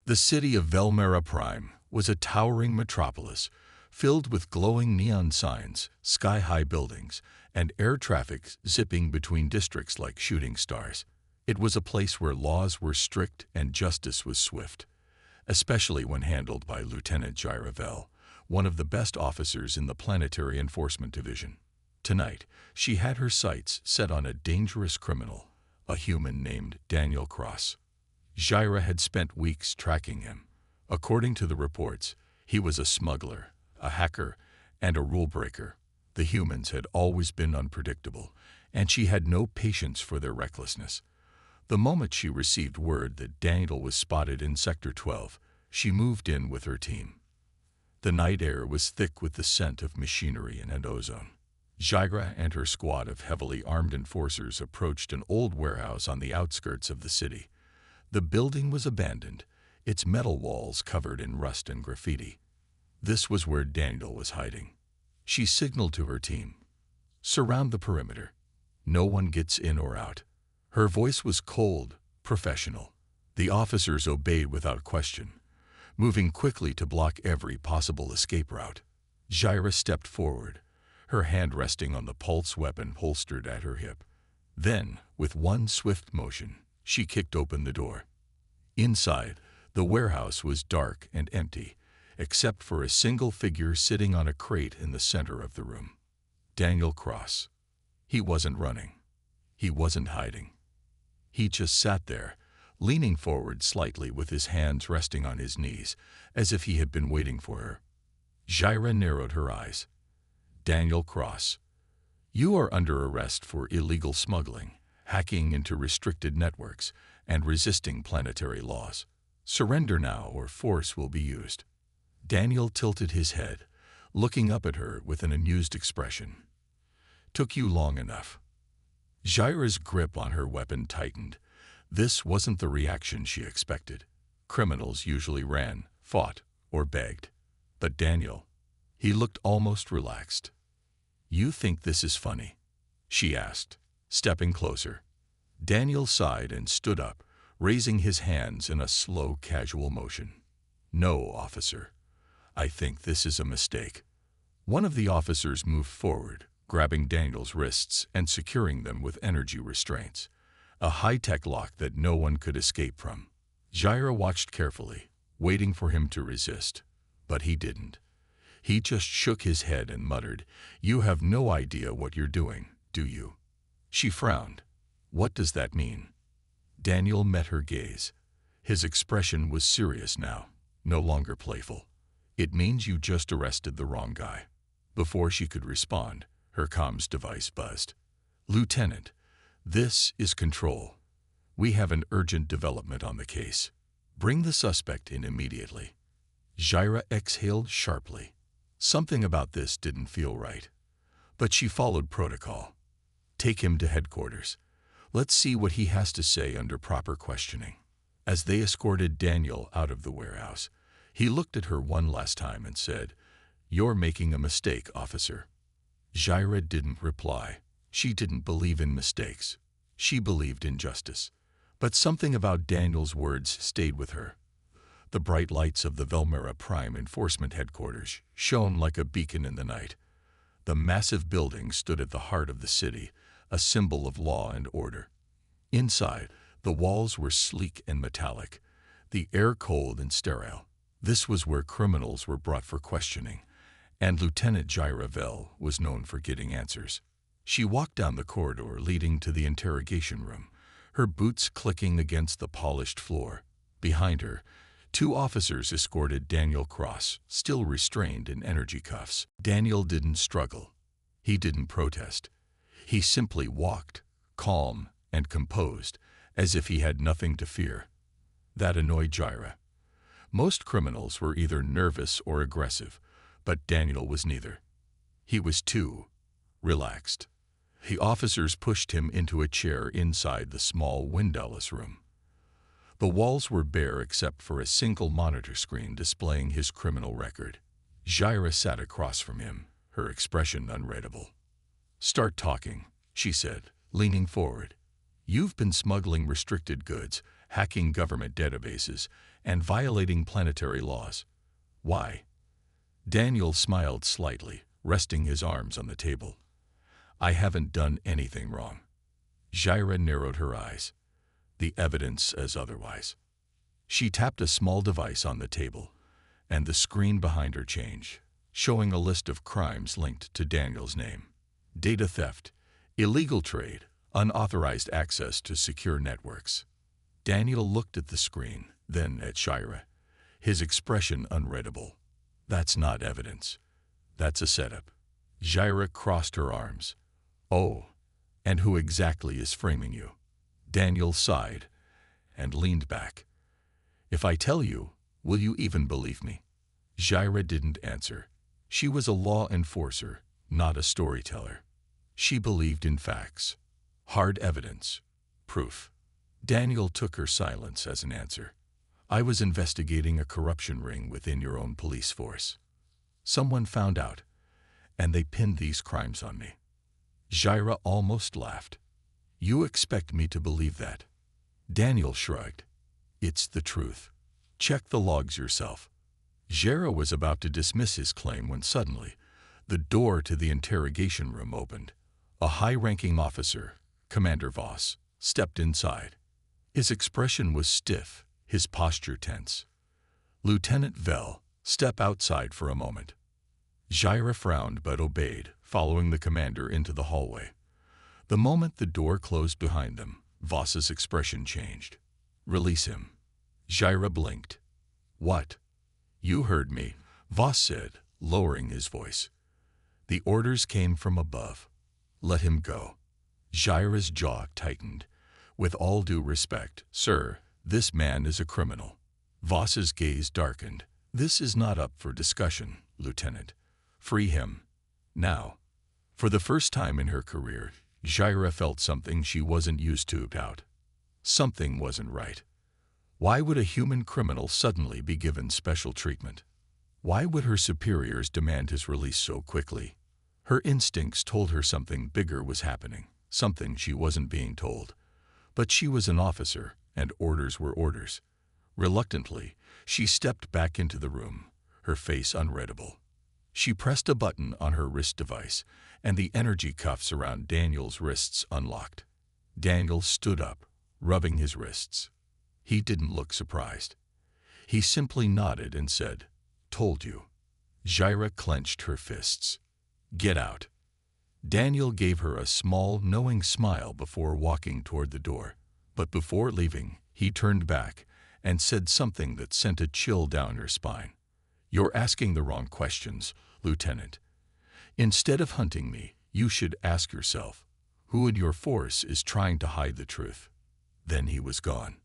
The city of Velmera Prime was a towering metropolis filled with glowing neon signs, sky-high buildings, and air traffic zipping between districts like shooting stars. It was a place where laws were strict and justice was swift, especially when handled by Lieutenant Jaira Vel, one of the best officers in the Planetary Enforcement Division. Tonight, she had her sights set on a dangerous criminal, a human named Daniel Cross. Jaira had spent weeks tracking him. According to the reports, he was a smuggler, a hacker, and a rule-breaker. The humans had always been unpredictable, and she had no patience for their recklessness. The moment she received word that Daniel was spotted in Sector 12, she moved in with her team. The night air was thick with the scent of machinery and ozone. Jaira and her squad of heavily armed enforcers approached an old warehouse on the outskirts of the city. The building was abandoned, its metal walls covered in rust and graffiti. This was where Daniel was hiding. She signaled to her team, "Surround the perimeter. No one gets in or out." Her voice was cold, professional. The officers obeyed without question, moving quickly to block every possible escape route. Jaira stepped forward, her hand resting on the pulse weapon holstered at her hip. Then, with one swift motion, she kicked open the door. Inside, the warehouse was dark and empty, except for a single figure sitting on a crate in the center of the room. Daniel Cross. He wasn't running. He wasn't hiding. He just sat there, leaning forward slightly with his hands resting on his knees, as if he had been waiting for her. Jaira narrowed her eyes. "Daniel Cross, you are under arrest for illegal smuggling, hacking into restricted networks, and resisting planetary laws. Surrender now or force will be used." Daniel tilted his head, looking up at her with an amused expression. "Took you long enough." Jaira's grip on her weapon tightened. This wasn't the reaction she expected. Criminals usually ran, fought, or begged. But Daniel, he looked almost relaxed. "You think this is funny?" she asked, stepping closer. Daniel sighed and stood up, raising his hands in a slow, casual motion. "No, officer. I think this is a mistake." One of the officers moved forward, grabbing Daniel's wrists and securing them with energy restraints, a high-tech lock that no one could escape from. Jaira watched carefully, waiting for him to resist, but he didn't. He just shook his head and muttered, "You have no idea what you're doing, do you?" She frowned. "What does that mean?" Daniel met her gaze. His expression was serious now, no longer playful. "It means you just arrested the wrong guy." Before she could respond, her comms device buzzed. "Lieutenant, this is Control. We have an urgent development on the case. Bring the suspect in immediately." Jaira exhaled sharply. Something about this didn't feel right. But she followed protocol. "Take him to headquarters. Let's see what he has to say under proper questioning." As they escorted Daniel out of the warehouse, he looked at her one last time and said, "You're making a mistake, officer." Jaira didn't reply. She didn't believe in mistakes. She believed in justice. But something about Daniel's words stayed with her. The bright lights of the Velmera Prime Enforcement Headquarters shone like a beacon in the night. The massive building stood at the heart of the city, a symbol of law and order. Inside, the walls were sleek and metallic, the air cold and sterile. This was where criminals were brought for questioning, and Lieutenant Jaira Vel was known for getting answers. She walked down the corridor leading to the interrogation room, her boots clicking against the polished floor. Behind her, two officers escorted Daniel Cross, still restrained in energy cuffs. Daniel didn't struggle. He didn't protest. He simply walked, calm and composed, as if he had nothing to fear. That annoyed Jaira. Most criminals were either nervous or aggressive, but Daniel was neither. He was too relaxed. The officers pushed him into a chair inside the small windowless room. The walls were bare except for a single monitor screen displaying his criminal record. Jaira sat across from him, her expression unreadable. "Start talking," she said, leaning forward. "You've been smuggling restricted goods, hacking government databases, and violating planetary laws. Why? Daniel smiled slightly, resting his arms on the table. I haven't done anything wrong. Jaira narrowed her eyes. The evidence says otherwise. She tapped a small device on the table, and the screen behind her changed, showing a list of crimes linked to Daniel's name. Data theft, illegal trade, unauthorized access to secure networks. Daniel looked at the screen, then at Jaira, his expression unreadable. That's not evidence. That's a setup. Jaira crossed her arms. Oh, and who exactly is framing you? Daniel sighed and leaned back. If I tell you, will you even believe me? Jaira didn't answer. She was a law enforcer, not a storyteller. She believed in facts, hard evidence, proof. Daniel took her silence as an answer. I was investigating a corruption ring within your own police force. Someone found out, and they pinned these crimes on me. Jaira almost laughed. You expect me to believe that? Daniel shrugged. It's the truth. Check the logs yourself. Jaira was about to dismiss his claim when suddenly, the door to the interrogation room opened. A high-ranking officer, Commander Voss, stepped inside. His expression was stiff, his posture tense. Lieutenant Vell, step outside for a moment. Jaira frowned but obeyed, following the commander into the hallway. The moment the door closed behind them, Voss's expression changed. Release him. Jaira blinked. What? You heard me, Voss said, lowering his voice. The orders came from above. Let him go. Jaira's jaw tightened. With all due respect, sir, this man is a criminal. Voss's gaze darkened. This is not up for discussion, Lieutenant. Free him. Now. For the first time in her career, Jaira felt something she wasn't used to about. Something wasn't right. Why would a human criminal suddenly be given special treatment? Why would her superiors demand his release so quickly? Her instincts told her something bigger was happening, something she wasn't being told. But she was an officer, and orders were orders. Reluctantly, she stepped back into the room, her face unreadable. She pressed a button on her wrist device, and the energy cuffs around Daniel's wrists unlocked. Daniel stood up, rubbing his wrists. He didn't look surprised. He simply nodded and said, Told you. Jaira clenched her fists. Get out. Daniel gave her a small, knowing smile before walking toward the door. But before leaving, he turned back and said something that sent a chill down her spine. You're asking the wrong questions, Lieutenant. Instead of hunting me, you should ask yourself, who in your force is trying to hide the truth? Then he was gone.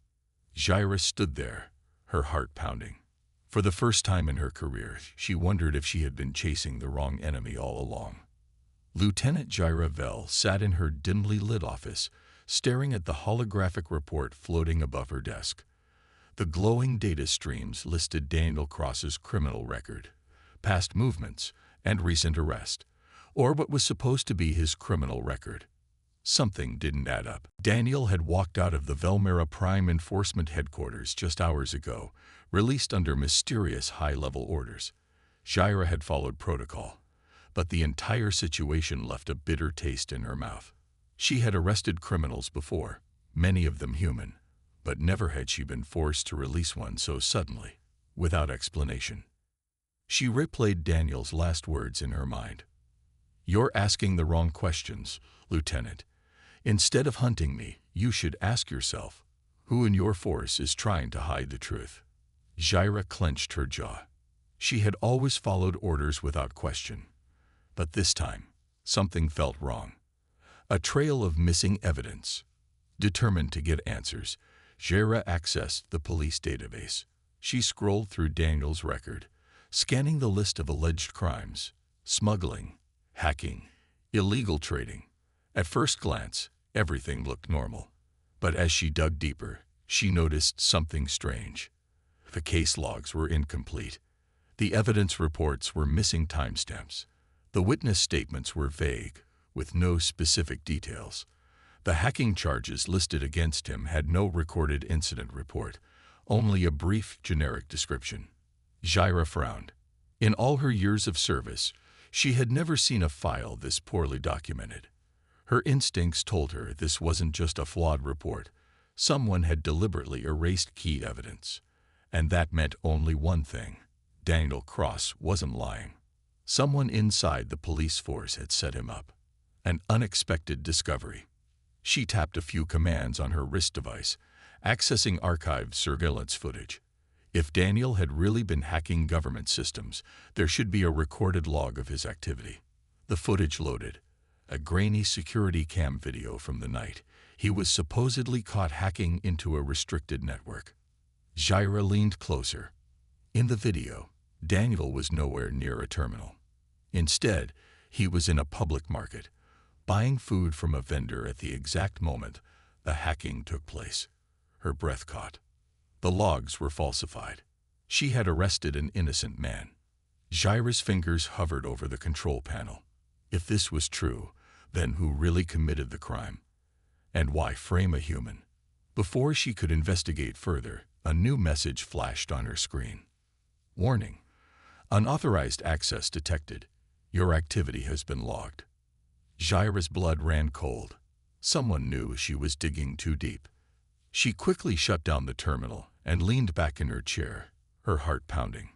Jaira stood there, her heart pounding. For the first time in her career, she wondered if she had been chasing the wrong enemy all along. Lieutenant Jaira Vell sat in her dimly lit office, staring at the holographic report floating above her desk. The glowing data streams listed Daniel Cross's criminal record, past movements, and recent arrest, or what was supposed to be his criminal record. Something didn't add up. Daniel had walked out of the Velmera Prime Enforcement Headquarters just hours ago, released under mysterious high-level orders. Jaira had followed protocol, but the entire situation left a bitter taste in her mouth. She had arrested criminals before, many of them human, but never had she been forced to release one so suddenly, without explanation. She replayed Daniel's last words in her mind. You're asking the wrong questions, Lieutenant. Instead of hunting me, you should ask yourself, who in your force is trying to hide the truth? Jaira clenched her jaw. She had always followed orders without question. But this time, something felt wrong. A trail of missing evidence. Determined to get answers, Jaira accessed the police database. She scrolled through Daniel's record, scanning the list of alleged crimes: smuggling, hacking, illegal trading. At first glance, everything looked normal. But as she dug deeper, she noticed something strange. The case logs were incomplete. The evidence reports were missing timestamps. The witness statements were vague, with no specific details. The hacking charges listed against him had no recorded incident report, only a brief, generic description. Jaira frowned. In all her years of service, she had never seen a file this poorly documented. Her instincts told her this wasn't just a flawed report. Someone had deliberately erased key evidence. And that meant only one thing. Daniel Cross wasn't lying. Someone inside the police force had set him up. An unexpected discovery. She tapped a few commands on her wrist device, accessing archived surveillance footage. If Daniel had really been hacking government systems, there should be a recorded log of his activity. The footage loaded. A grainy security cam video from the night. He was supposedly caught hacking into a restricted network. Jaira leaned closer. In the video, Daniel was nowhere near a terminal. Instead, he was in a public market, buying food from a vendor at the exact moment the hacking took place. Her breath caught. The logs were falsified. She had arrested an innocent man. Jaira's fingers hovered over the control panel. If this was true, then who really committed the crime? And why frame a human? Before she could investigate further, a new message flashed on her screen. Warning. Unauthorized access detected. Your activity has been logged. Jaira's blood ran cold. Someone knew she was digging too deep. She quickly shut down the terminal and leaned back in her chair, her heart pounding.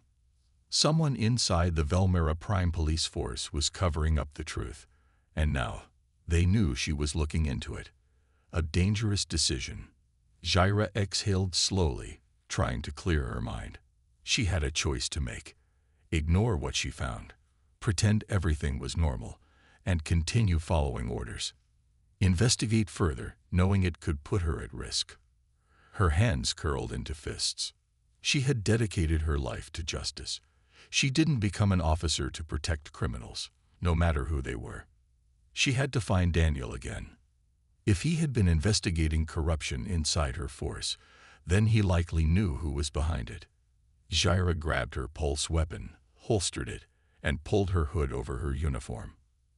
Someone inside the Velmera Prime Police Force was covering up the truth, and now they knew she was looking into it. A dangerous decision. Jaira exhaled slowly, trying to clear her mind. She had a choice to make. Ignore what she found, pretend everything was normal, and continue following orders. Investigate further, knowing it could put her at risk. Her hands curled into fists. She had dedicated her life to justice. She didn't become an officer to protect criminals, no matter who they were. She had to find Daniel again. If he had been investigating corruption inside her force, then he likely knew who was behind it. Jaira grabbed her pulse weapon, holstered it, and pulled her hood over her uniform.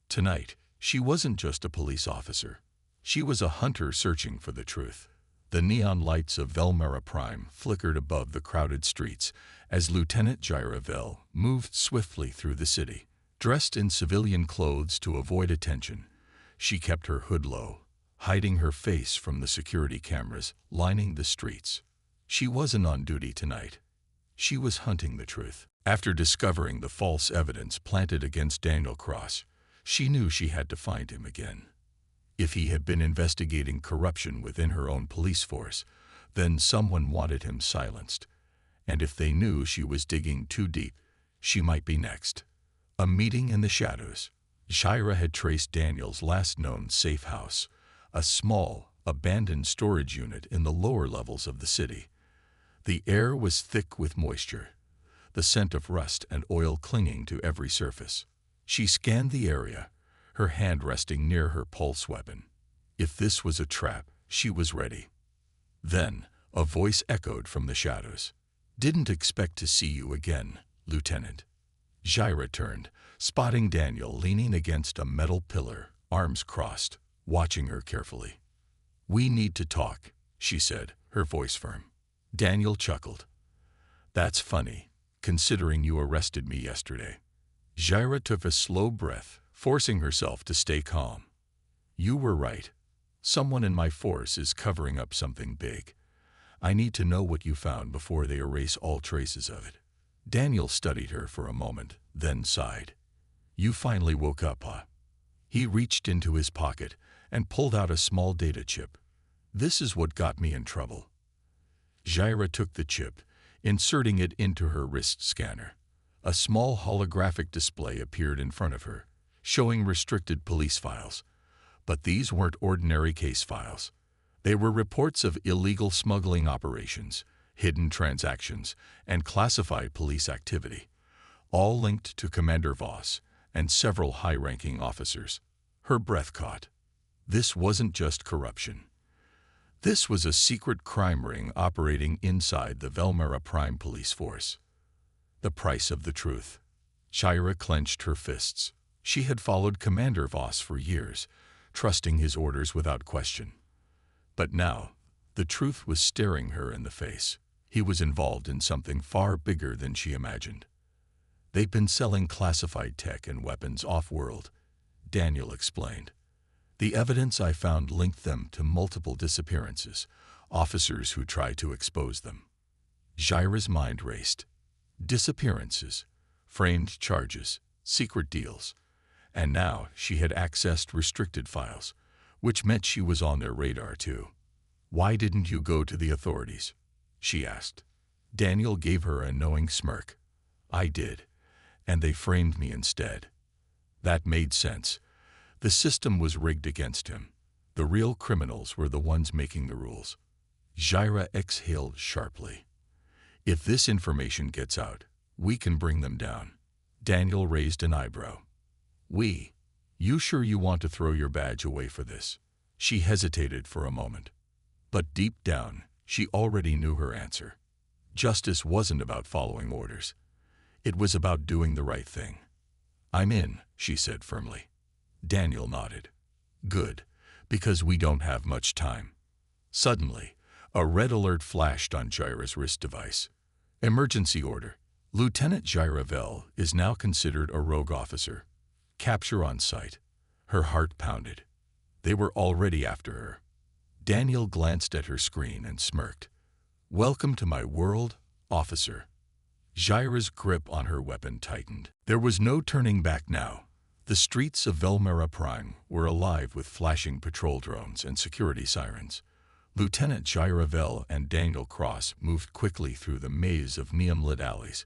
Tonight, she wasn't just a police officer. She was a hunter searching for the truth. The neon lights of Velmera Prime flickered above the crowded streets as Lieutenant Jaira Vel moved swiftly through the city. Dressed in civilian clothes to avoid attention, she kept her hood low, hiding her face from the security cameras lining the streets. She wasn't on duty tonight. She was hunting the truth. After discovering the false evidence planted against Daniel Cross, she knew she had to find him again. If he had been investigating corruption within her own police force, then someone wanted him silenced. And if they knew she was digging too deep, she might be next. A meeting in the shadows. Jaira had traced Daniel's last known safe house, a small, abandoned storage unit in the lower levels of the city. The air was thick with moisture, the scent of rust and oil clinging to every surface. She scanned the area, her hand resting near her pulse weapon. If this was a trap, she was ready. Then, a voice echoed from the shadows. "Didn't expect to see you again, Lieutenant." Jaira turned, spotting Daniel leaning against a metal pillar, arms crossed, watching her carefully. "We need to talk," she said, her voice firm. Daniel chuckled. "That's funny, considering you arrested me yesterday." Jaira took a slow breath, forcing herself to stay calm. "You were right. Someone in my force is covering up something big. I need to know what you found before they erase all traces of it." Daniel studied her for a moment, then sighed. "You finally woke up, huh?" He reached into his pocket and pulled out a small data chip. "This is what got me in trouble." Jaira took the chip, inserting it into her wrist scanner. A small holographic display appeared in front of her, showing restricted police files. But these weren't ordinary case files. They were reports of illegal smuggling operations, hidden transactions, and classified police activity, all linked to Commander Voss and several high-ranking officers. Her breath caught. This wasn't just corruption. This was a secret crime ring operating inside the Velmera Prime Police Force. The price of the truth. Jaira clenched her fists. She had followed Commander Voss for years, trusting his orders without question. But now, the truth was staring her in the face. He was involved in something far bigger than she imagined. They've been selling classified tech and weapons off-world, Daniel explained. The evidence I found linked them to multiple disappearances, officers who tried to expose them. Jaira's mind raced. Disappearances, framed charges, secret deals. And now she had accessed restricted files, which meant she was on their radar too. "Why didn't you go to the authorities?" she asked. Daniel gave her a knowing smirk. "I did, and they framed me instead." That made sense. The system was rigged against him. The real criminals were the ones making the rules. Jaira exhaled sharply. "If this information gets out, we can bring them down." Daniel raised an eyebrow. "We? You sure you want to throw your badge away for this?" She hesitated for a moment. But deep down, she already knew her answer. Justice wasn't about following orders. It was about doing the right thing. "I'm in," she said firmly. Daniel nodded. "Good, because we don't have much time." Suddenly, a red alert flashed on Jaira's wrist device. "Emergency order. Lieutenant Jaira Vell is now considered a rogue officer. Capture on sight." Her heart pounded. They were already after her. Daniel glanced at her screen and smirked. "Welcome to my world, officer." Jaira's grip on her weapon tightened. There was no turning back now. The streets of Velmera Prime were alive with flashing patrol drones and security sirens. Lieutenant Jaira Vell and Daniel Cross moved quickly through the maze of neon-lit alleys,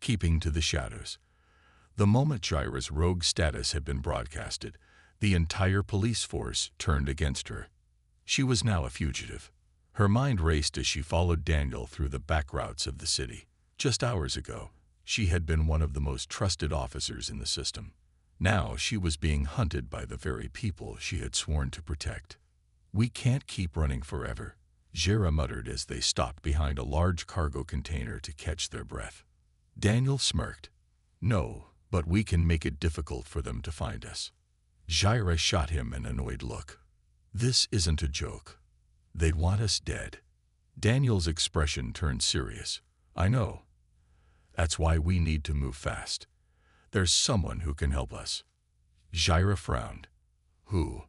keeping to the shadows. The moment Jaira's rogue status had been broadcasted, the entire police force turned against her. She was now a fugitive. Her mind raced as she followed Daniel through the back routes of the city. Just hours ago, she had been one of the most trusted officers in the system. Now she was being hunted by the very people she had sworn to protect. "We can't keep running forever," Jaira muttered as they stopped behind a large cargo container to catch their breath. Daniel smirked. "No, but we can make it difficult for them to find us." Jaira shot him an annoyed look. "This isn't a joke. They'd want us dead." Daniel's expression turned serious. "I know. That's why we need to move fast. There's someone who can help us." Jaira frowned. "Who?"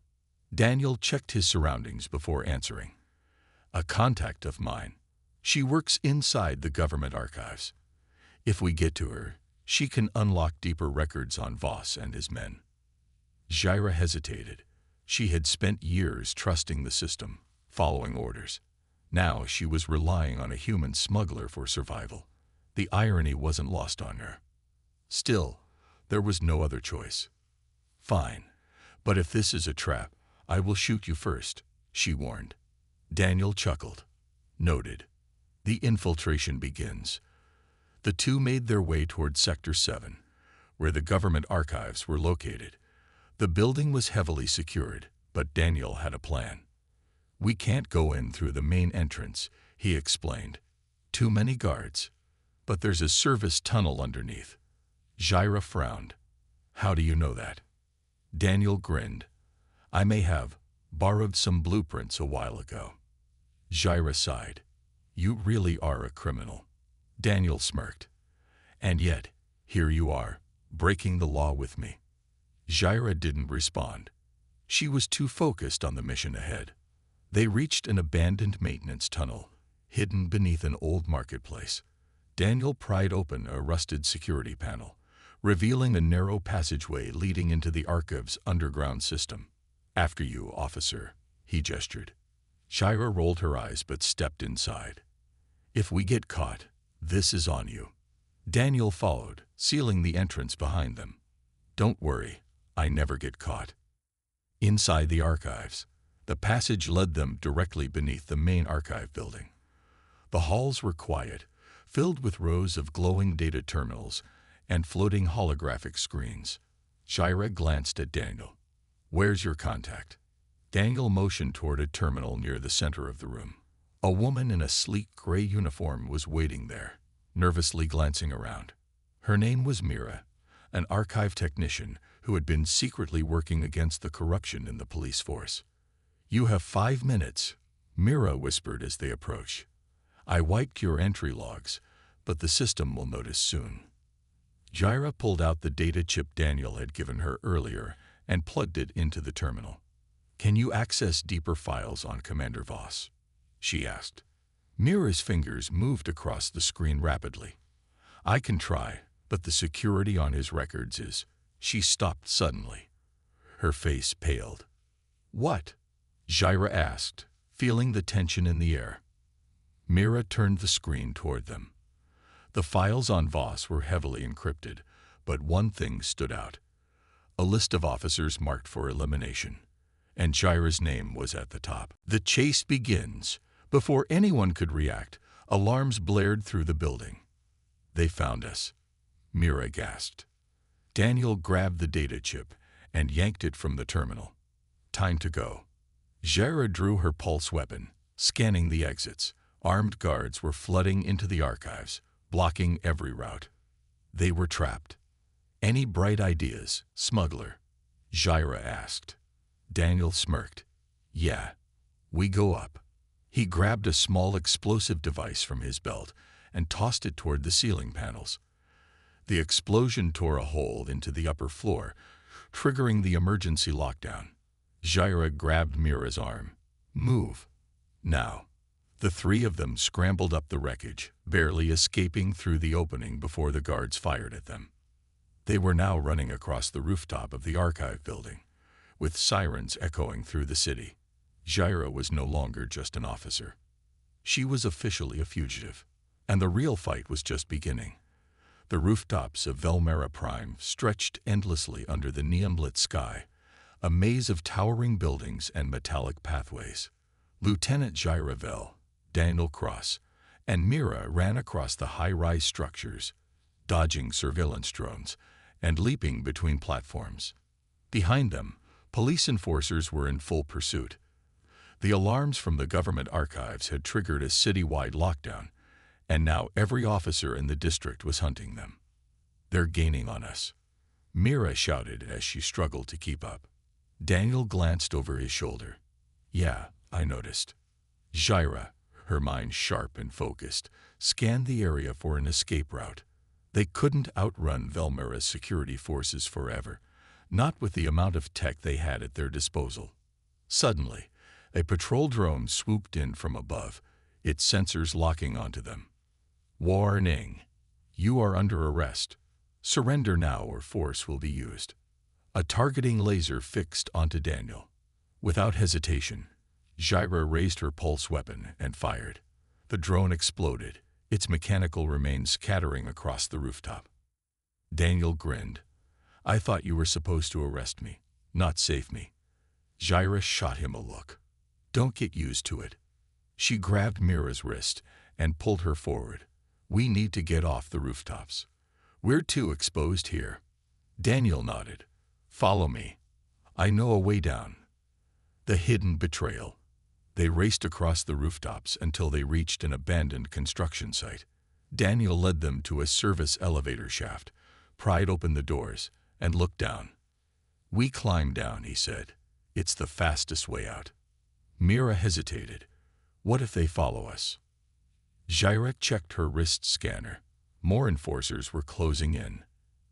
Daniel checked his surroundings before answering. "A contact of mine. She works inside the government archives. If we get to her, she can unlock deeper records on Voss and his men." Jaira hesitated. She had spent years trusting the system, following orders. Now she was relying on a human smuggler for survival. The irony wasn't lost on her. Still, there was no other choice. "Fine, but if this is a trap, I will shoot you first," she warned. Daniel chuckled. "Noted. The infiltration begins." The two made their way toward Sector 7, where the government archives were located. The building was heavily secured, but Daniel had a plan. "We can't go in through the main entrance," he explained. "Too many guards. But there's a service tunnel underneath." Jaira frowned. "How do you know that?" Daniel grinned. "I may have borrowed some blueprints a while ago." Jaira sighed. "You really are a criminal." Daniel smirked. "And yet, here you are, breaking the law with me." Jaira didn't respond. She was too focused on the mission ahead. They reached an abandoned maintenance tunnel, hidden beneath an old marketplace. Daniel pried open a rusted security panel, revealing a narrow passageway leading into the archive's underground system. "After you, officer," he gestured. Jaira rolled her eyes but stepped inside. "If we get caught, this is on you." Daniel followed, sealing the entrance behind them. "Don't worry, I never get caught." Inside the archives, the passage led them directly beneath the main archive building. The halls were quiet, filled with rows of glowing data terminals and floating holographic screens. Jaira glanced at Daniel. "Where's your contact?" Daniel motioned toward a terminal near the center of the room. A woman in a sleek gray uniform was waiting there, nervously glancing around. Her name was Mira, an archive technician who had been secretly working against the corruption in the police force. "You have 5 minutes," Mira whispered as they approached. I wiped your entry logs, but the system will notice soon. Jaira pulled out the data chip Daniel had given her earlier and plugged it into the terminal. Can you access deeper files on Commander Voss? She asked. Mira's fingers moved across the screen rapidly. I can try, but the security on his records is... She stopped suddenly. Her face paled. What? Jaira asked, feeling the tension in the air. Mira turned the screen toward them. The files on Voss were heavily encrypted, but one thing stood out. A list of officers marked for elimination, and Jaira's name was at the top. The chase begins. Before anyone could react, alarms blared through the building. They found us, Mira gasped. Daniel grabbed the data chip and yanked it from the terminal. Time to go. Jaira drew her pulse weapon, scanning the exits. Armed guards were flooding into the archives, blocking every route. They were trapped. Any bright ideas, smuggler? Jaira asked. Daniel smirked. Yeah, we go up. He grabbed a small explosive device from his belt and tossed it toward the ceiling panels. The explosion tore a hole into the upper floor, triggering the emergency lockdown. Jaira grabbed Mira's arm. Move. Now. The three of them scrambled up the wreckage, barely escaping through the opening before the guards fired at them. They were now running across the rooftop of the archive building, with sirens echoing through the city. Jaira was no longer just an officer. She was officially a fugitive, and the real fight was just beginning. The rooftops of Velmera Prime stretched endlessly under the neon-lit sky, a maze of towering buildings and metallic pathways. Lieutenant Jaira Vel, Daniel Cross, and Mira ran across the high-rise structures, dodging surveillance drones and leaping between platforms. Behind them, police enforcers were in full pursuit. The alarms from the government archives had triggered a citywide lockdown, and now every officer in the district was hunting them. They're gaining on us, Mira shouted as she struggled to keep up. Daniel glanced over his shoulder. Yeah, I noticed. Jaira, her mind sharp and focused, scanned the area for an escape route. They couldn't outrun Velmera's security forces forever, not with the amount of tech they had at their disposal. Suddenly, a patrol drone swooped in from above, its sensors locking onto them. Warning! You are under arrest. Surrender now or force will be used. A targeting laser fixed onto Daniel. Without hesitation, Jaira raised her pulse weapon and fired. The drone exploded, its mechanical remains scattering across the rooftop. Daniel grinned. I thought you were supposed to arrest me, not save me. Jaira shot him a look. Don't get used to it. She grabbed Mira's wrist and pulled her forward. We need to get off the rooftops. We're too exposed here. Daniel nodded. Follow me. I know a way down. The hidden betrayal. They raced across the rooftops until they reached an abandoned construction site. Daniel led them to a service elevator shaft, pried open the doors, and looked down. We climb down, he said. It's the fastest way out. Mira hesitated. What if they follow us? Jaira checked her wrist scanner. More enforcers were closing in.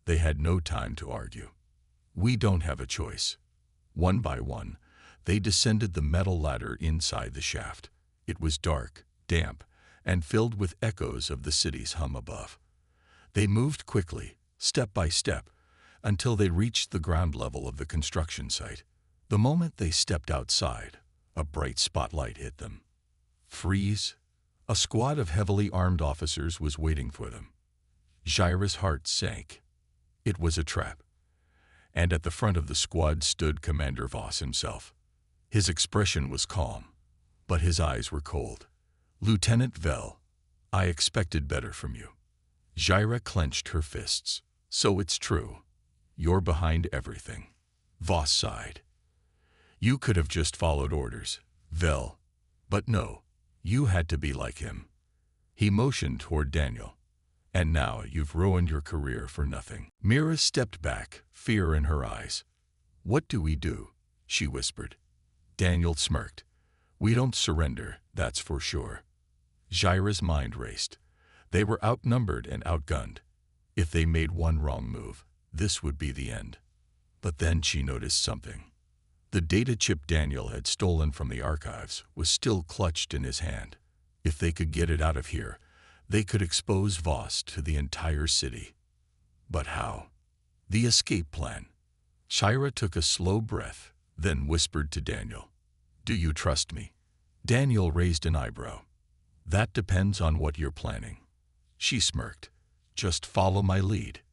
They had no time to argue. We don't have a choice. One by one, they descended the metal ladder inside the shaft. It was dark, damp, and filled with echoes of the city's hum above. They moved quickly, step by step, until they reached the ground level of the construction site. The moment they stepped outside, a bright spotlight hit them. Freeze! A squad of heavily armed officers was waiting for them. Jaira's heart sank. It was a trap. And at the front of the squad stood Commander Voss himself. His expression was calm, but his eyes were cold. Lieutenant Vel, I expected better from you. Jaira clenched her fists. So it's true. You're behind everything. Voss sighed. You could have just followed orders, Vel. But no, you had to be like him. He motioned toward Daniel. And now you've ruined your career for nothing. Mira stepped back, fear in her eyes. What do we do? She whispered. Daniel smirked. We don't surrender, that's for sure. Jaira's mind raced. They were outnumbered and outgunned. If they made one wrong move, this would be the end. But then she noticed something. The data chip Daniel had stolen from the archives was still clutched in his hand. If they could get it out of here, they could expose Voss to the entire city. But how? The escape plan. Jaira took a slow breath, then whispered to Daniel, "Do you trust me?" Daniel raised an eyebrow. "That depends on what you're planning." She smirked. "Just follow my lead."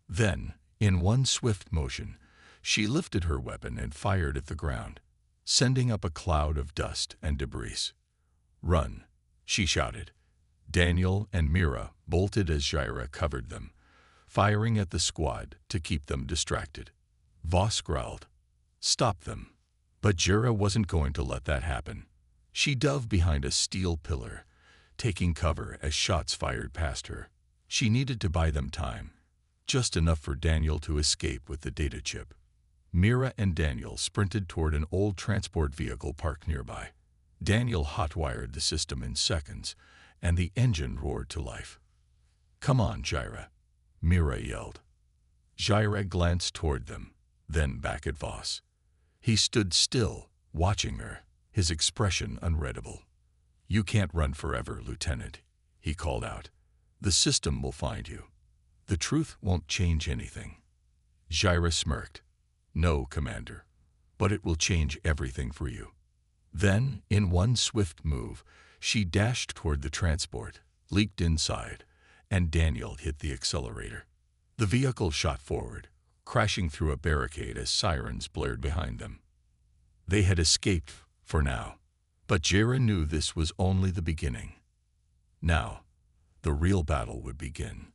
Then, in one swift motion, she lifted her weapon and fired at the ground, sending up a cloud of dust and debris. "Run," she shouted. Daniel and Mira bolted as Jaira covered them, firing at the squad to keep them distracted. Voss growled, "Stop them." But Jaira wasn't going to let that happen. She dove behind a steel pillar, taking cover as shots fired past her. She needed to buy them time, just enough for Daniel to escape with the data chip. Mira and Daniel sprinted toward an old transport vehicle parked nearby. Daniel hotwired the system in seconds, and the engine roared to life. "Come on, Jaira," Mira yelled. Jaira glanced toward them, then back at Voss. He stood still, watching her, his expression unreadable. "You can't run forever, Lieutenant," he called out. "The system will find you. The truth won't change anything." Jaira smirked. "No, Commander, but it will change everything for you." Then, in one swift move, she dashed toward the transport, leaped inside, and Daniel hit the accelerator. The vehicle shot forward, crashing through a barricade as sirens blared behind them. They had escaped for now, but Jaira knew this was only the beginning. Now, the real battle would begin.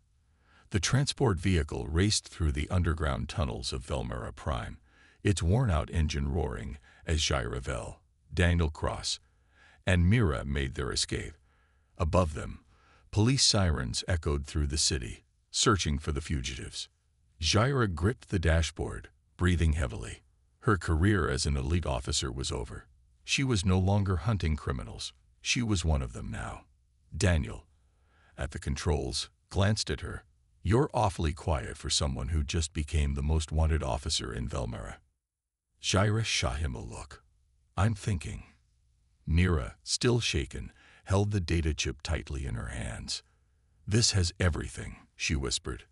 The transport vehicle raced through the underground tunnels of Velmera Prime, its worn-out engine roaring as Jaira Vel, Daniel Cross, and Mira made their escape. Above them, police sirens echoed through the city, searching for the fugitives. Jaira gripped the dashboard, breathing heavily. Her career as an elite officer was over. She was no longer hunting criminals. She was one of them now. Daniel, at the controls, glanced at her. "You're awfully quiet for someone who just became the most wanted officer in Velmera." Jaira shot him a look. "I'm thinking." Mira, still shaken, held the data chip tightly in her hands. "This has everything," she whispered.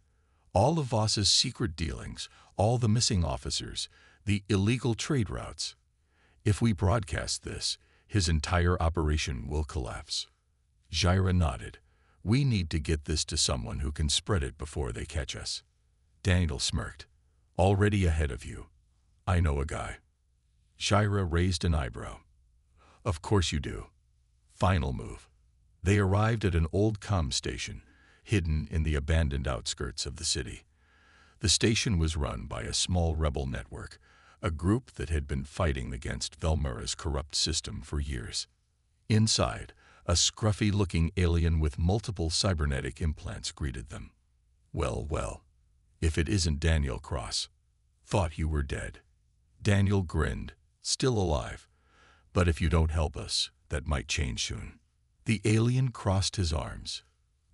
"All of Voss's secret dealings, all the missing officers, the illegal trade routes. If we broadcast this, his entire operation will collapse." Jaira nodded. "We need to get this to someone who can spread it before they catch us." Daniel smirked. "Already ahead of you. I know a guy." Jaira raised an eyebrow. "Of course you do." Final move. They arrived at an old comm station, hidden in the abandoned outskirts of the city. The station was run by a small rebel network, a group that had been fighting against Velmera's corrupt system for years. Inside, a scruffy-looking alien with multiple cybernetic implants greeted them. "Well, well, if it isn't Daniel Cross. Thought you were dead." Daniel grinned, "Still alive. But if you don't help us, that might change soon." The alien crossed his arms.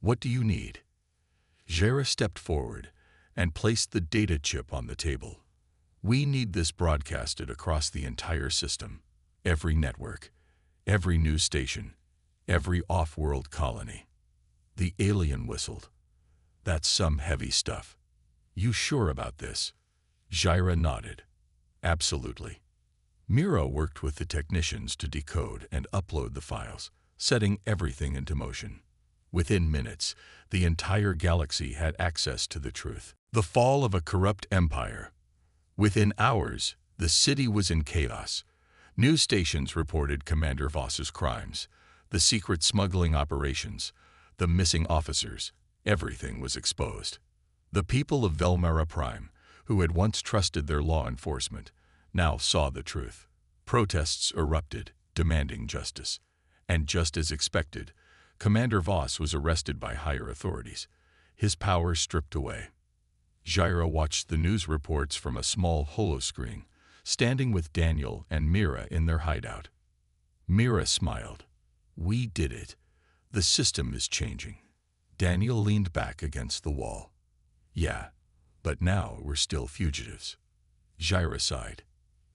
"What do you need?" Jaira stepped forward and placed the data chip on the table. "We need this broadcasted across the entire system. Every network, every news station, every off-world colony." The alien whistled. "That's some heavy stuff. You sure about this?" Jaira nodded. "Absolutely." Mira worked with the technicians to decode and upload the files, setting everything into motion. Within minutes, the entire galaxy had access to the truth. The fall of a corrupt empire. Within hours, the city was in chaos. News stations reported Commander Voss's crimes, the secret smuggling operations, the missing officers. Everything was exposed. The people of Velmera Prime, who had once trusted their law enforcement, now saw the truth. Protests erupted, demanding justice. And just as expected, Commander Voss was arrested by higher authorities, his power stripped away. Jaira watched the news reports from a small holoscreen, standing with Daniel and Mira in their hideout. Mira smiled. "We did it. The system is changing. Daniel leaned back against the wall. Yeah, but now we're still fugitives. Jaira sighed.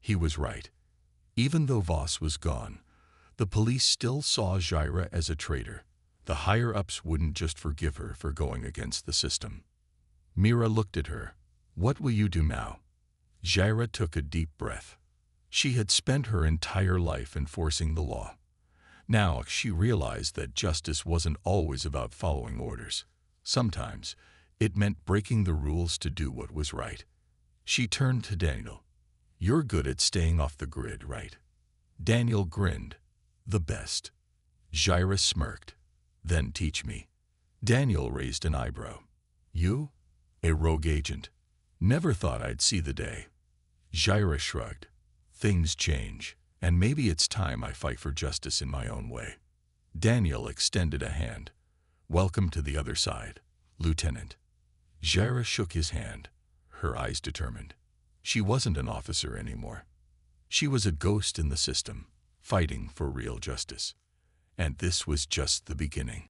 He was right. Even though Voss was gone, the police still saw Jaira as a traitor. The higher-ups wouldn't just forgive her for going against the system. Mira looked at her. What will you do now? Jaira took a deep breath. She had spent her entire life enforcing the law. Now she realized that justice wasn't always about following orders. Sometimes it meant breaking the rules to do what was right. She turned to Daniel. You're good at staying off the grid, right? Daniel grinned. The best. Jaira smirked. Then teach me. Daniel raised an eyebrow. You? A rogue agent? Never thought I'd see the day. Jaira shrugged. Things change, and maybe it's time I fight for justice in my own way. Daniel extended a hand. Welcome to the other side, Lieutenant. Jaira shook his hand, her eyes determined. She wasn't an officer anymore. She was a ghost in the system, fighting for real justice. And this was just the beginning.